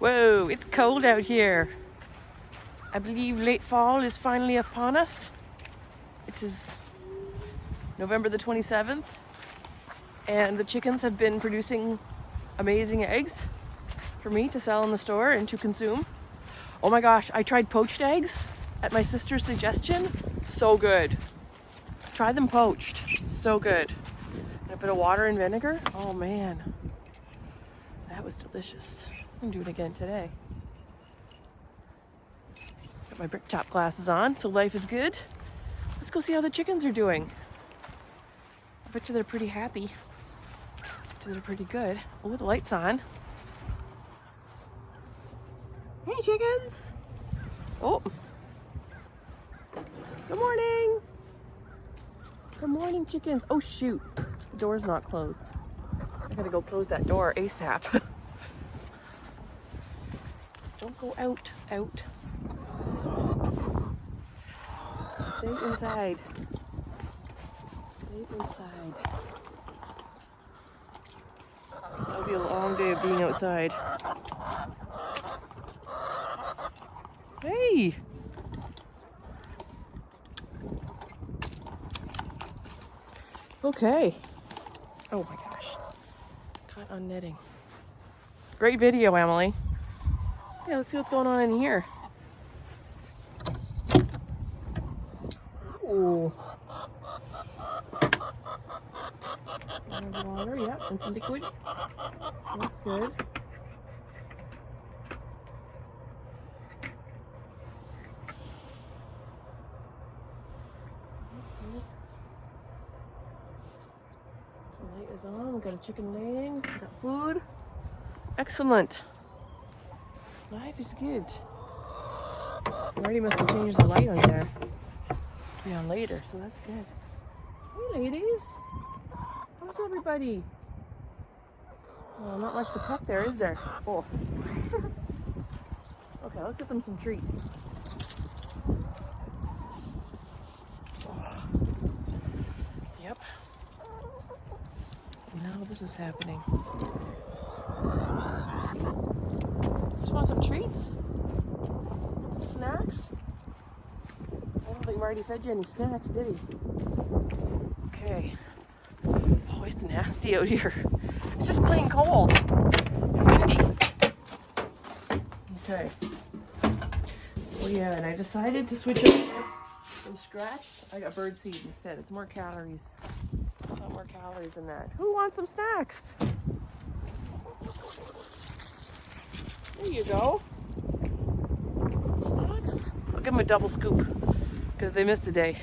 Whoa, it's cold out here. I believe late fall is finally upon us. It is November the 27th, and the chickens have been producing amazing eggs for me to sell in the store and to consume. Oh my gosh, I tried poached eggs at my sister's suggestion. So good. Try them poached. So good. And a bit of water and vinegar. Oh man, that was delicious. I'm gonna do it again today. Got my brick top glasses on, so life is good. Let's go see how the chickens are doing. I bet you they're pretty happy. I bet you they're pretty good. Oh, the light's on. Hey, chickens. Oh. Good morning. Good morning, chickens. Oh, shoot. The door's not closed. I gotta go close that door ASAP. Don't go out. Stay inside. Stay inside. It'll be a long day of being outside. Hey! Okay. Oh my gosh. Caught on netting. Great video, Emily. Yeah, let's see what's going on in here. Ooh. Water, yeah, and some liquid. That's good. The light is on. We've got a chicken laying. We've got food. Excellent. Life is good. I already must have changed the light on there. It'll be on later, so that's good. Hey, ladies. How's everybody? Well, not much to pet there, is there? Oh. Okay, let's get them some treats. Oh. Yep. Now this is happening. Just want some treats? Some snacks? I don't think Marty fed you any snacks, did he? Okay. Oh, it's nasty out here. It's just plain cold and windy. Okay. Oh yeah, and I decided to switch up from scratch. I got bird seed instead. It's more calories. A lot more calories in that. Who wants some snacks? There you go. Snacks. I'll give them a double scoop because they missed a day.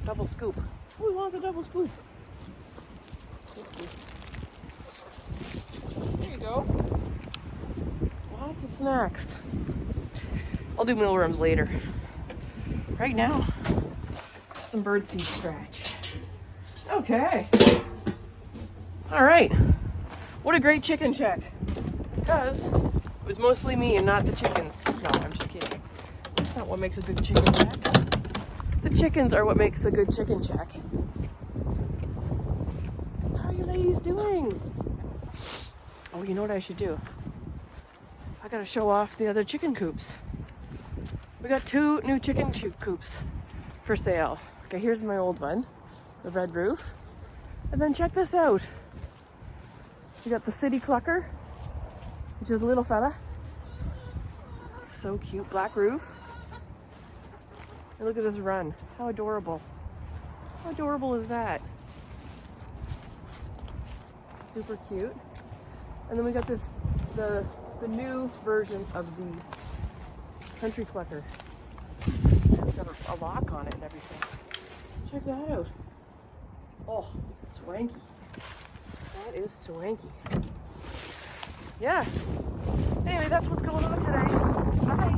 Double scoop. Who wants a double scoop? There you go. Lots of snacks. I'll do mealworms later. Right now, some birdseed scratch. Okay. All right. What a great chicken check. Because it was mostly me and not the chickens. No, I'm just kidding. That's not what makes a good chicken check. The chickens are what makes a good chicken check. How are you ladies doing? Oh, you know what I should do? I gotta show off the other chicken coops. We got 2 new chicken coops for sale. Okay, here's my old one, the red roof. And then check this out. We got the city clucker, which is a little fella. So cute, black roof. And look at this run. How adorable. How adorable is that? Super cute. And then we got this, the new version of the country clucker. It's got a lock on it and everything. Check that out. Oh, swanky. That is swanky. Yeah. Anyway, that's what's going on today. Bye.